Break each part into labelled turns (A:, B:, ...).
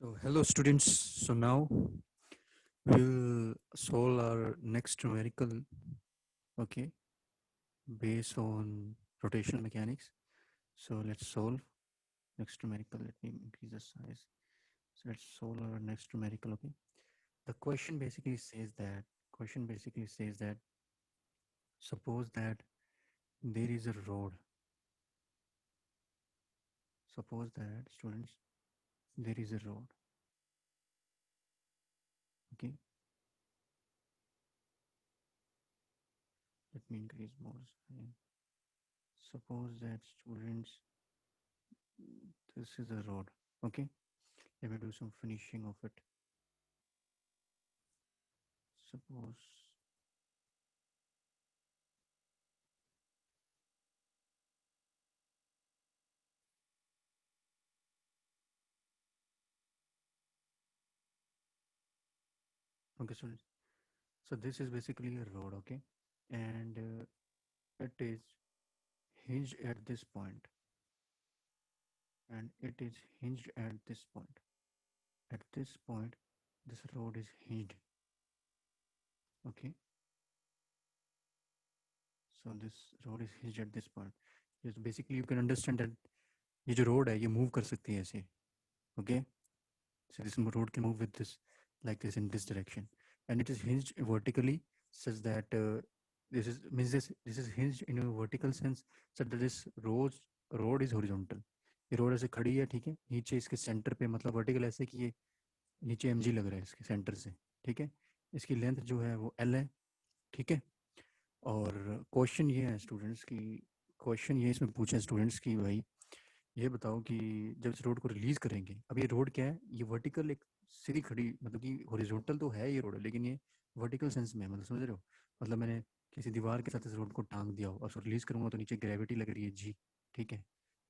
A: So, hello students. So now we'll solve our next numerical, okay, based on rotational mechanics. So let's solve next numerical. Let me increase the size. So let's solve our next numerical, okay. The question basically says that suppose that there is a road. Suppose that students there is a road, okay. Let me increase more. Suppose that students this is a road, okay. Let me do some finishing of it. Suppose, okay, so this is basically a road, okay, and it is hinged at this point, and it is hinged at this point. At this point, this road is hinged, okay. So this road is hinged at this point. Yes, basically you can understand that ये जो road है ये move कर सकती है ऐसे, okay. So this road can move with this like this in this direction, and it is hinged vertically such that this is means this is hinged in a vertical sense such that this road is horizontal. ये road ऐसे खड़ी है, ठीक है, नीचे इसके centre पे, मतलब वर्टिकल ऐसे कि ये नीचे एम लग रहा है इसके सेंटर से, ठीक है। इसकी लेंथ जो है वो एल है, ठीक है। और क्वेश्चन ये है स्टूडेंट्स की, क्वेश्चन ये इसमें पूछा है स्टूडेंट्स की, भाई ये बताओ कि जब इस रोड को रिलीज करेंगे, अब ये रोड क्या है, ये वर्टिकल एक सीधी खड़ी, मतलब कि हॉरिजॉन्टल तो है ये रोड, लेकिन ये वर्टिकल सेंस में है, मतलब समझ रहे हो। मतलब मैंने किसी दीवार के साथ इस रोड को टांग दिया हो और उसको रिलीज करूंगा तो नीचे ग्रेविटी लग रही है जी, ठीक है।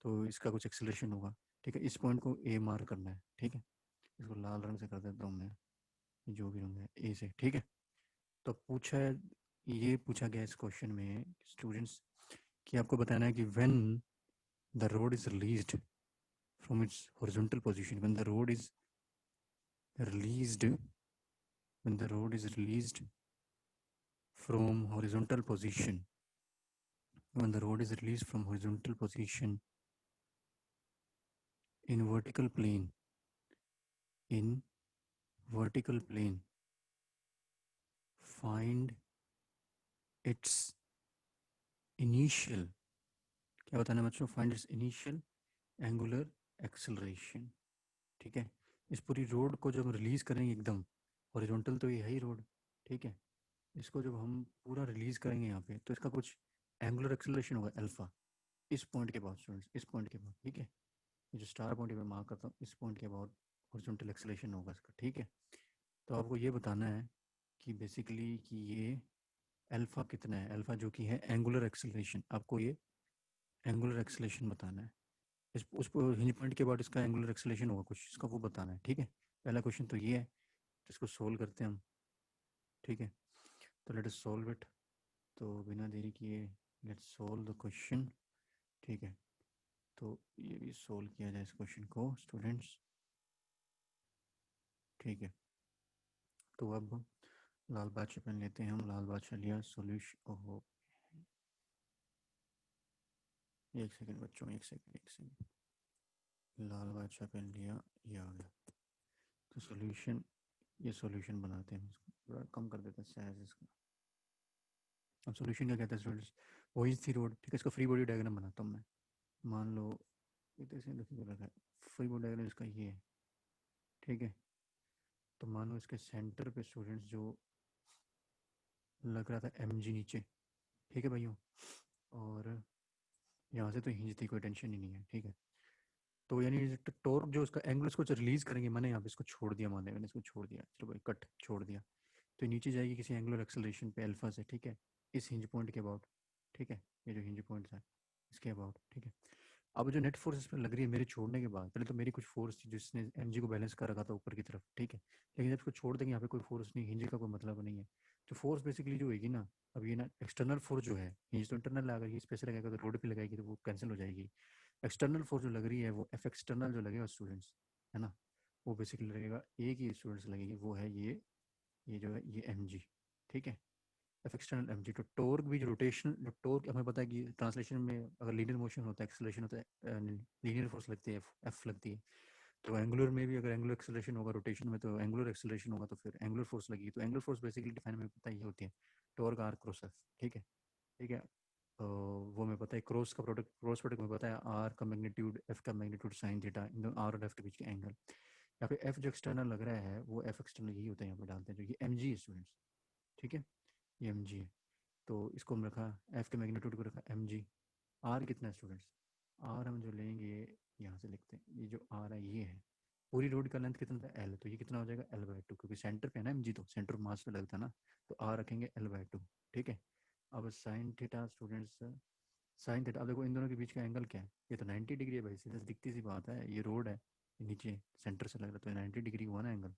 A: तो इसका कुछ एक्सेलरेशन होगा, ठीक है। इस पॉइंट को ए मार्क करना है, ठीक है। इसको लाल रंग से कर देता हूँ मैं, जो भी रंग है ए से, ठीक है। तो पूछा है, ये पूछा गया इस क्वेश्चन में स्टूडेंट्स कि आपको बताना है कि when the road is released from its horizontal position, when the road is released, when the road is released from horizontal position, when the road is released from horizontal position in vertical plane, in vertical plane, find its initial, क्या बताना है बच्चों, find its initial angular acceleration, ठीक है। इस पूरी road को जब हम रिलीज करेंगे एकदम, हॉरिजॉन्टल तो ये है ही रोड, ठीक है। इसको जब हम पूरा रिलीज करेंगे यहाँ पे तो इसका कुछ एंगुलर एक्सेलरेशन होगा अल्फा, इस पॉइंट के बाद स्टूडेंट्स, इस पॉइंट के बाद, ठीक है। ये जो स्टार पॉइंट मैं मार्क करता हूँ, इस पॉइंट के बाद हॉरिजॉन्टल एक्सेलरेशन होगा इसका, ठीक है। तो आपको ये बताना है कि बेसिकली कि ये अल्फा कितना है, अल्फा जो कि है एंगुलर एक्सेलरेशन, आपको ये एंगुलर एक्सेलरेशन बताना है। इस उस हिंज पॉइंट के बाद इसका एंगुलर एक्सेलरेशन होगा कुछ, इसका वो बताना है, ठीक है। पहला क्वेश्चन तो ये है, तो इसको सोल्व करते हैं हम, ठीक है। तो लेट अस सॉल्व इट। तो बिना देरी किए लेट्स सोल्व द क्वेश्चन, ठीक है। तो ये भी सोल्व किया जाए इस क्वेश्चन को स्टूडेंट्स, ठीक है। तो अब लाल बादशाह पेन लेते हैं हम, लाल बादशाह लिया सोल्यूशन, ओहो एक सेकंड बच्चों, एक सेकंड एक सेकंड, लाल बादशाह पेन लिया, ये आ गया। तो सोल्यूशन, ये सोल्यूशन बनाते हैं, इसको थोड़ा कम कर देते हैं साइज इसका। अब सोल्यूशन क्या कहता है स्टूडेंट्स, वही थी रोड, ठीक है। इसका फ्री बॉडी डायग्राम बनाता हूँ मैं। मान लो इधर से रखा है, फ्री बॉडी डायग्राम इसका ये है, ठीक है। तो मानो इसके सेंटर पे स्टूडेंट्स जो लग रहा था एम जी नीचे, ठीक है भाइयों। और यहाँ से तो हिंज थी, कोई टेंशन ही नहीं है, ठीक है। तो यानी टॉर्क जो उसका एंगल, इसको रिलीज करेंगे, मैंने यहाँ पे इसको छोड़ दिया, मान लिया मैंने इसको छोड़ दिया, चलो भाई कट छोड़ दिया। तो नीचे जाएगी किसी एंगुलर एक्सेलरेशन पे अल्फा से, ठीक है, इस हिंज पॉइंट के अबाउट, ठीक है। ये जो हिंज पॉइंट्स है इसके अबाउट, ठीक है। अब जो नेट फोर्स इस पर लग रही है मेरे छोड़ने के बाद, पहले तो मेरी कुछ फोर्स थी जिसने एम को बैलेंस कर रखा था ऊपर की तरफ, ठीक है। लेकिन जब इसको छोड़ देंगे, यहाँ पे कोई फोर्स नहीं, हिंज का कोई मतलब नहीं है। तो फोर्स बेसिकली जो होगी ना, अब ये ना एक्सटर्नल फोर्स जो है, हिंज तो इंटरनल अगर ये स्पेस लगेगा तो रोड पे लगाएगी तो वो कैंसिल हो जाएगी। एक्सटर्नल फोर्स जो लग रही है वो एफ एक्सटर्नल जो लगेगा स्टूडेंट्स, है ना, वो बेसिकली लगेगा, एक ही स्टूडेंट्स लगेगी, वो है ये जो है ये एम जी, ठीक है। F external M G. तो टोर्क भी, जो रोटेशन, जो टोर्क हमें पता है कि ट्रांसलेशन में अगर लीनियर मोशन होता है, एक्सेलरेशन होता है, लीनियर फोर्स लगती है, एफ लगती है। तो एंगुलर में भी अगर एंगुलर एक्सेलरेशन होगा रोटेशन में, तो एंगुलर एक्सेलरेशन होगा, तो फिर एंगुलर फोर्स लगेगी। तो एंगुलर फोर्स बेसिकली डिफाइन हमें पता ही होती है, टोर्क आर क्रॉस एफ, ठीक है। ठीक है। तो वो हमें पता है, क्रॉस का प्रोडक्ट, क्रॉस प्रोडक्ट में पता है, आर का मैग्नीट्यूड, एफ का मैग्नीट्यूड, साइन थीटा, इन दोनों आर और एफ के बीच के एंगल। यहाँ पे एफ जो एक्सटर्नल लग रहा है वो एफ एक्सटर्नल यही होता है, यहाँ पे डालते हैं, जो ये एम जी है स्टूडेंट्स, ठीक है, ये एम जी है। तो इसको हम रखा, एफ के मैग्नीट्यूड को रखा एम जी। आर कितना है स्टूडेंट्स? आर हम जो लेंगे, यहाँ से लिखते हैं, ये जो आर है ये है, पूरी रोड का लेंथ कितना था? एल, तो ये कितना हो जाएगा? एल बाई टू, क्योंकि सेंटर पे है ना एम जी, तो सेंटर ऑफ मास पे लगता है ना, तो आर रखेंगे एल बाई टू, ठीक है। अब sine theta students, sine theta, अब देखो इन दोनों के बीच का एंगल क्या है? ये तो 90 डिग्री है भाई, सीधा दिखती सी बात है, ये रोड है, ये नीचे सेंटर से लग रहा है, तो 90 डिग्री हुआ ना एंगल।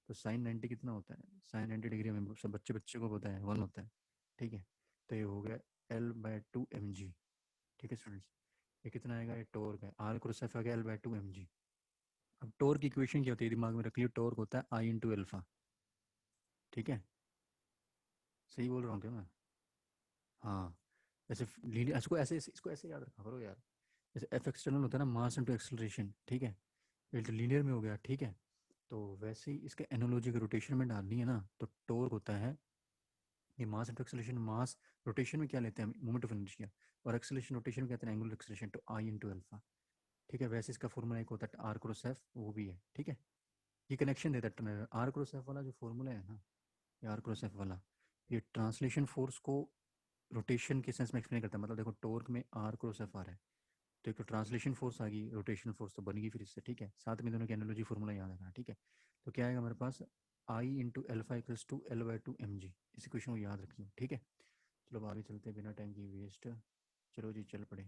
A: तो साइन 90 कितना होता है? साइन 90 डिग्री हमें सब बच्चे बच्चे को पता है, 1 होता है, ठीक है। तो ये हो गया L by two M G, ठीक है स्टूडेंट्स। ये कितना आएगा? ये टोर्क है, आर क्रॉस एफ आ गया L by two M G. अब टोर्क की इक्वेशन क्या होती है, दिमाग में रख लियो, टोर्क होता है आई इंटू एल्फा, ठीक है। सही बोल रहा हूँ क्या मैं? हाँ। जैसे लीनियर, इसको ऐसे याद रखा करो यार, जैसे एफ एक्सटर्नल होता है ना, मास इंटू एक्सेलरेशन, ठीक है, ये तो लीनियर में हो गया, ठीक है। तो वैसे ही इसके एनोलॉजी के रोटेशन में डालनी है ना, तो टोर्क होता है, ये मास इंटू एक्सेलरेशन, मास रोटेशन में क्या लेते हैं, मोमेंट ऑफ इनर्शिया, और एक्सेलरेशन रोटेशन में कहते हैं एंगुलर एक्सेलरेशन, तो आई इंटू अल्फा, ठीक है। वैसे इसका फॉर्मूला एक होता है आर क्रॉस एफ, वो भी है, ठीक है। ये कनेक्शन देता है आर क्रॉस एफ वाला, जो फॉर्मूला है ना, ये आर क्रॉस एफ वाला, ये ट्रांसलेशन फोर्स को रोटेशन के सेंस में एक्सप्लेन करता है। मतलब देखो टोर्क में आर क्रॉस एफ आ रहा है, तो एक तो ट्रांसलेशन फोर्स आ गई, रोटेशन फोर्स तो बन गई फिर इससे, ठीक है। साथ में दोनों की एनालॉजी फॉर्मूला याद रखना, ठीक है। तो क्या आएगा हमारे पास? I into alpha equals to L by two M G, इस इक्वेशन को याद रखिए, ठीक है। चलो अब आगे चलते हैं बिना टाइम की वेस्ट। चलो जी चल पड़े।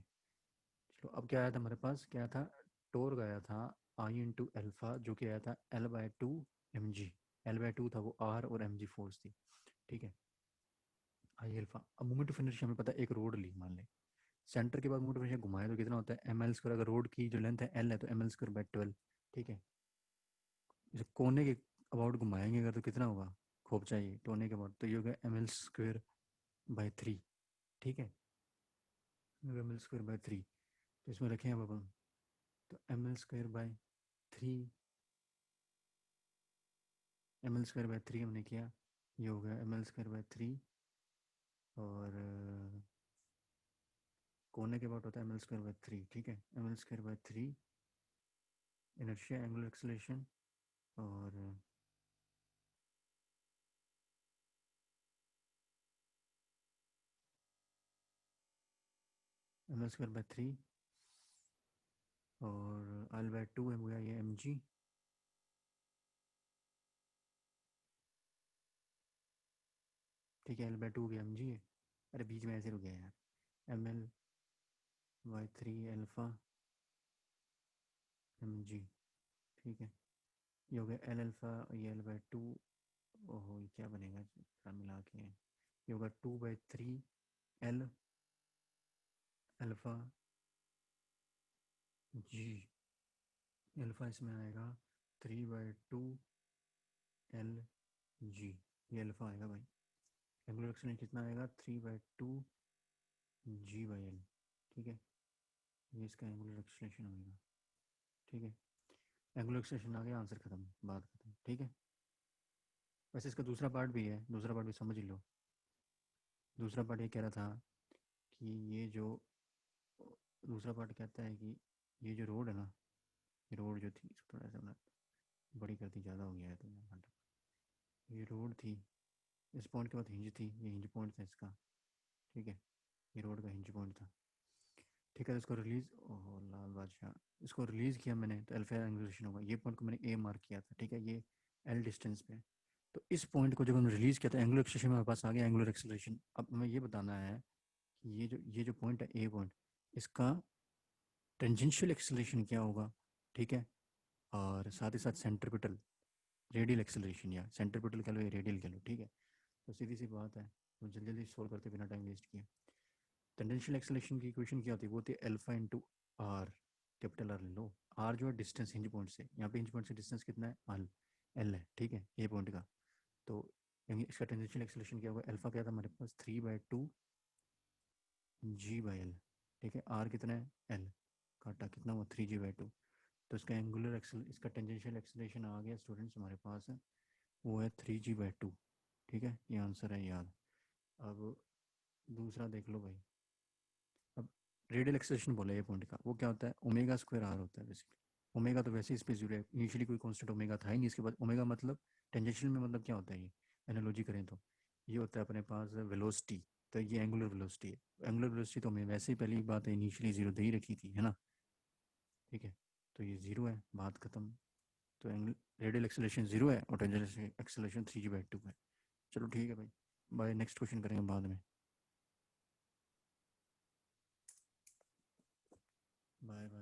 A: चलो अब क्या आया था हमारे पास, क्या था? टोर गया था आई इंटू एल्फा, जो कि आया था L by two M G. L by two था वो, आर और एम जी फोर्स थी, ठीक है। आई एल्फा। अब मोमेंट ऑफ इनर्शिया हमें पता है, एक रोड ली मान ले, सेंटर के बाद मोमेंट ऑफ इनर्शिया घुमाए तो कितना होता है? M L square. अगर रोड की जो लेंथ है एल है, तो एम एल स्क्वायर बाई 12, ठीक है। जैसे कोने के अबाउट घुमाएंगे अगर, तो कितना होगा? खूब चाहिए कोने के अबाउट, तो ये हो गया एम एल स्क्वायर बाई 3, ठीक है। एम एल स्क्वायर बाई 3, तो इसमें रखें अब अपन, तो M L square by 3, M L square by 3 हमने किया, ये हो गया एम एल स्क्वायर बाई 3, और कोने के अबाउट होता है एम एल स्क्वायर बाई 3, ठीक है। M L square by 3 inertia, angular acceleration, और एम एल स्क्वायर बाई 3, और एल बाई 2 हो गया ये एम जी, ठीक है। एल बाई 2 हो गया एम जी है, अरे बीच में ऐसे रुक गया यार, M L by 3 alpha M G, ठीक है। ये हो गया एल एल्फा, ये एल बाई 2, ओहो ये क्या बनेगा सारा मिला के, ये होगा 2/3 एल एल्फा जी, एल्फा इसमें आएगा 3/2 एल जी, ये अल्फा आएगा भाई। एंगुलर एक्सेलरेशन कितना आएगा? 3/2 जी बाई एल, ठीक है। ये इसका एंगुलर एक्सेलरेशन होगा, ठीक है। एंगुलर एक्सेलरेशन आ गया, आंसर खत्म, बात खत्म, ठीक है। वैसे इसका दूसरा पार्ट भी है, दूसरा पार्ट भी समझ ही लो। दूसरा पार्ट ये कह रहा था कि ये जो, दूसरा पार्ट कहता है कि ये जो रोड है ना, ये रोड जो थी, इसको थोड़ा सा मैं बड़ी कर दी, ज़्यादा हो गया है तो ये रोड थी, इस पॉइंट के बाद हिंज थी, ये हिंज पॉइंट था इसका, ठीक है। ये रोड का हिंज पॉइंट था, ठीक है। तो इसको रिलीज, ओह लाल बादशाह, इसको रिलीज़ किया मैंने, तो अल्फा एंगुलेशन होगा, ये पॉइंट को मैंने ए मार्क किया था, ठीक है, ये एल डिस्टेंस पे। तो इस पॉइंट को जब हमने रिलीज़ किया था, एंगुलर एक्सेलरेशन मेरे पास आ गया, एंगुलर एक्सेलरेशन। अब हमें ये बताना है कि ये जो पॉइंट है ए पॉइंट, इसका टेंजेंशियल एक्सेलरेशन क्या होगा, ठीक है। और साथ ही साथ सेंट्रीपिटल, रेडियल एक्सेलरेशन, या सेंट्रीपिटल कह लो या रेडियल कह लो, ठीक है। तो सीधी सी बात है, तो जल्दी जल्दी सोल्व करते बिना टाइम वेस्ट किए। टेंजेंशियल एक्सेलरेशन की इक्वेशन क्या होती है? वो होती है alpha into R, capital R ले लो। आर जो है डिस्टेंस हिंज पॉइंट से, यहाँ पे हिंज पॉइंट से डिस्टेंस कितना है, एल, एल है, ठीक है, ए पॉइंट का। तो इसका टेंजेंशियल एक्सेलरेशन क्या होगा, अल्फा क्या था हमारे पास, 3/2 g/l, ठीक है। आर कितना है, एल, काटा कितना हुआ, 3g/2। तो इसका एंगुलर एक्सल, इसका टेंजेंशियल एक्सेलरेशन आ गया स्टूडेंट्स हमारे पास है, वो है 3g/2, ठीक है, ये आंसर है याद। अब दूसरा देख लो भाई। अब रेडियल एक्सेलरेशन बोला ये पॉइंट का, वो क्या होता है, ओमेगा स्क्वायर आर होता है बेसिकली। ओमेगा तो वैसे ही इस पे जीरो है, इनिशियली कोई कांस्टेंट ओमेगा था ही नहीं, इसके बाद ओमेगा मतलब टेंजेंशियल में मतलब क्या होता है, ये एनालॉजी करें तो ये होता है अपने पास वेलोसिटी। तो ये एंगुलर वेलोसिटी है, एंगुलर वेलोसिटी तो हमें वैसे ही पहली बात है इनिशियली जीरो दे ही रखी थी, है ना, ठीक है। तो ये जीरो है, बात खत्म। तो रेडियल एक्सेलरेशन जीरो है और टेंजेंशियल एक्सेलरेशन 3g/2 है। चलो ठीक है भाई, बाय, नेक्स्ट क्वेश्चन करेंगे बाद में। Bye bye.